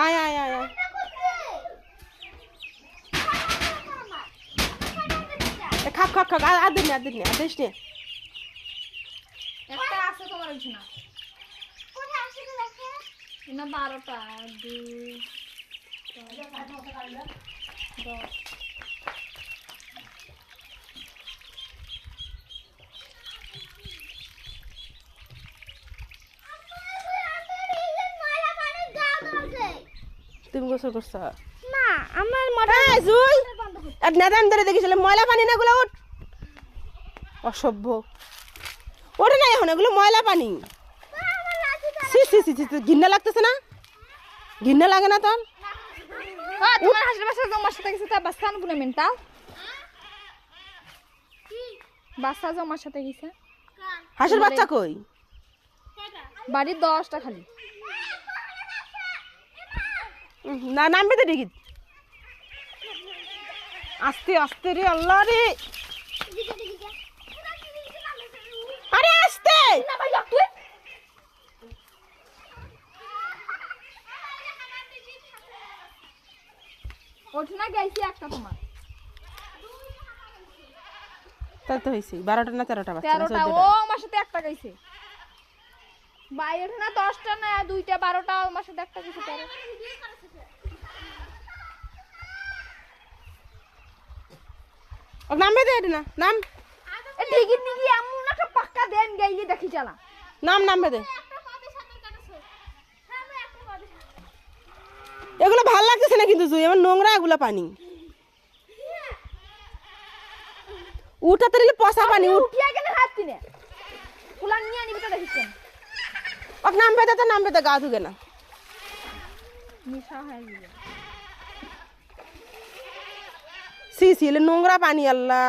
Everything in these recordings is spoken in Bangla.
আয় আয় আয় আয় খাপ খাপ খাপ আদিন নে আদেশ নে একটা আছে তোমার ওইখানে কোথায় আছে তো দেখো না 12টা 2 10 তুমি গোসল করছ না আমার মোটর এই জুই আর নেদাম ধরে দেখিছিল ময়লা পানি না গুলো উঠ অসভ্য ওটা না এখন এগুলো ময়লা পানি সি সি সি সি ঘিন্না লাগতেছে না ঘিন্না লাগে না তোর তোমার হাসির বাসা জমার সাথে গেছে তা বাস্তান গুলো মেন্টাল বাসা জমার সাথে গেছে হাঁসের বাচ্চা কই বাড়ির 10টা খালি না নামবে তো দেখি আস্তে আস্তে রে আল্লাহ রে আরে আস্তে ওঠে না গেছি একটা তোমার তাই তো হয়েছে 12টা না 13টা বাচ্চা 13টা ও আমার সাথে একটা গেছে বাই ওঠে না 10টা না 2টা 12টা আমার সাথে একটা গেছে 13 ও নামবে দে না নাম এ ডিগি নিগি এমন একটা পাক্কা দেন গাইলে দেখি চালা নামবে দে এগুলো ভালো লাগতেছে না কিন্তু জুই আমার নোংরা এগুলো পানি উঠাতে দিলে পচা পানি উঠিয়া কেন হাত কিনে ফুলান নিয়ে নিবি তো দেখিছেন ওক নামবে দে গা ধুগে না মিশা হয়ে গেল সি সি এলে নোংরা পানি আল্লাহ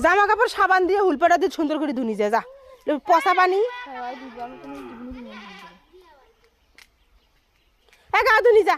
জামা কাপড় সাবান দিয়ে হুলপাটা দিয়ে সুন্দর করে ধুনি যায় যা পচা পানি সবাই দিবা আমি কোনো দিবনি হ্যাঁ গা ধুনি যা